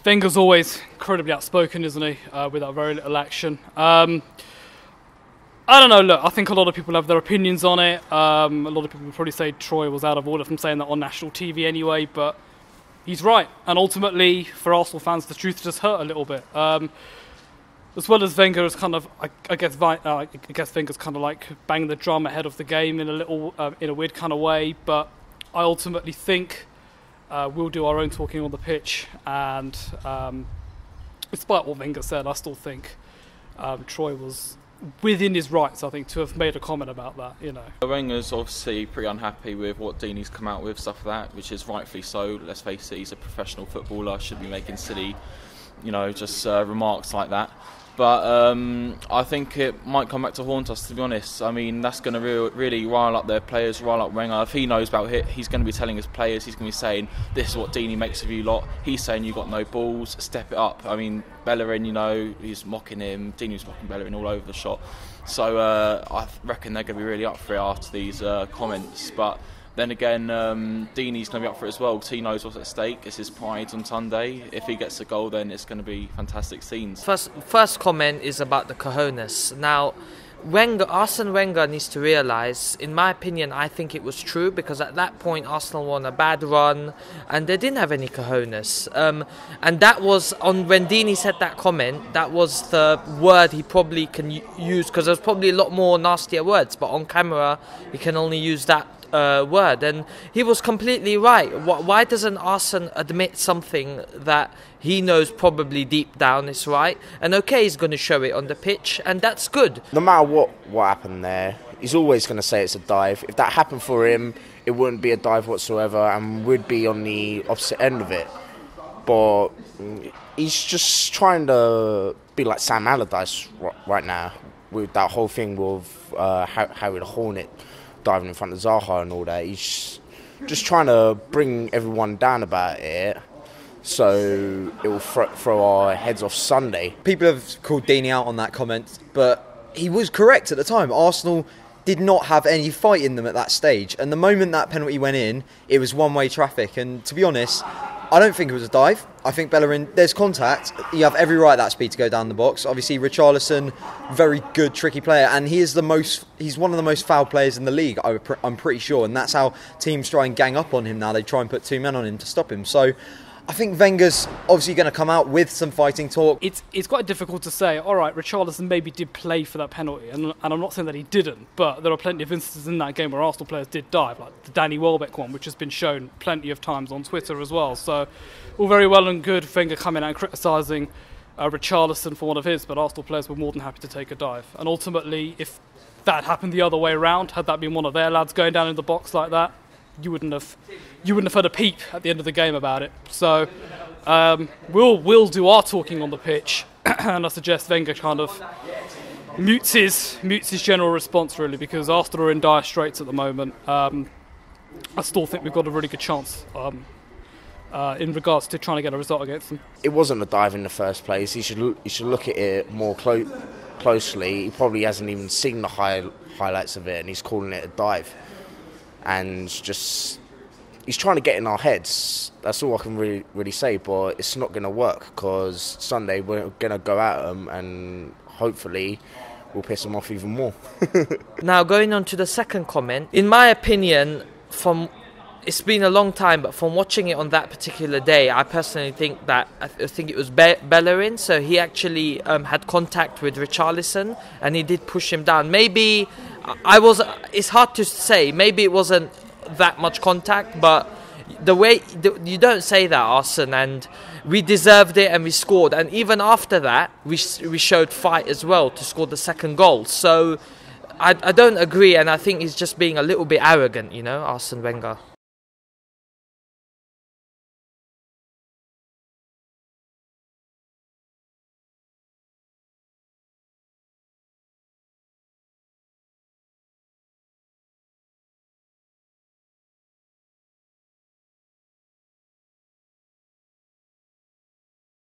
Wenger's always incredibly outspoken, isn't he, without very little action. I don't know, look, I think a lot of people have their opinions on it. A lot of people would probably say Troy was out of order from saying that on national TV anyway, but he's right. And ultimately, for Arsenal fans, the truth just hurt a little bit. As well as Wenger is kind of, I guess Wenger's kind of like banging the drum ahead of the game in a weird kind of way. But I ultimately think we'll do our own talking on the pitch. And despite what Wenger said, I still think Troy was within his rights, I think, to have made a comment about that, you know. Wenger's obviously pretty unhappy with what Deeney's come out with, stuff like that, which is rightfully so. Let's face it, he's a professional footballer, shouldn't be making silly, just remarks like that. But I think it might come back to haunt us, to be honest. I mean, that's going to really rile up their players, rile up Wenger. If he knows about it, he's going to be telling his players, he's going to be saying, this is what Deeney makes of you lot. He's saying you've got no balls, step it up. I mean, Bellerin, he's mocking him. Deeney's mocking Bellerin all over the shop. So I reckon they're going to be really up for it after these comments. But then again, Deeney's going to be up for it as well because he knows what's at stake. It's his pride on Sunday. If he gets a goal, then it's going to be fantastic scenes. First comment is about the Cojones. Now, Arsene Wenger needs to realise, in my opinion, I think it was true because at that point Arsenal won a bad run and they didn't have any Cojones. And that was, when Deeney said that comment, that was the word he probably can use because there's probably a lot more nastier words, but on camera he can only use that word, and he was completely right. Why doesn't Arsene admit something that he knows probably deep down is right? And okay, he's going to show it on the pitch, and that's good. No matter what happened there, he's always going to say it's a dive. If that happened for him, it wouldn't be a dive whatsoever, and would be on the opposite end of it. But he's just trying to be like Sam Allardyce right now with that whole thing with Harry the Hornet diving in front of Zaha and all that. He's just trying to bring everyone down about it so it will throw our heads off Sunday. People have called Deeney out on that comment, but he was correct at the time. Arsenal did not have any fight in them at that stage, and the moment that penalty went in, it was one-way traffic, and to be honest, I don't think it was a dive. I think Bellerin, there's contact. You have every right at that speed to go down the box. Obviously, Richarlison, very good, tricky player, and he's one of the most foul players in the league, I'm pretty sure, and that's how teams try and gang up on him now. They try and put two men on him to stop him. So I think Wenger's obviously going to come out with some fighting talk. It's quite difficult to say, all right, Richarlison maybe did play for that penalty, and I'm not saying that he didn't, but there are plenty of instances in that game where Arsenal players did dive, like the Danny Welbeck one, which has been shown plenty of times on Twitter as well. So all very well and good, Wenger coming out and criticising Richarlison for one of his, but Arsenal players were more than happy to take a dive. And ultimately, if that happened the other way around, had that been one of their lads going down in the box like that, you wouldn't have heard a peep at the end of the game about it. So we'll do our talking on the pitch, and I suggest Wenger kind of mutes his general response really, because Arsenal are in dire straits at the moment. I still think we've got a really good chance in regards to trying to get a result against them. It wasn't a dive in the first place. He should look at it more closely. He probably hasn't even seen the highlights of it, and he's calling it a dive. And just, he's trying to get in our heads. That's all I can really say, but it's not going to work because Sunday we're going to go at them and hopefully we'll piss them off even more. Now, going on to the second comment, in my opinion, it's been a long time, but from watching it on that particular day, I personally think it was Bellerin, so he actually had contact with Richarlison and he did push him down. Maybe it's hard to say, maybe it wasn't that much contact, but you don't say that, Arsene, and we deserved it and we scored, and even after that we showed fight as well to score the second goal. So I don't agree, and I think he's just being a little bit arrogant, Arsene Wenger.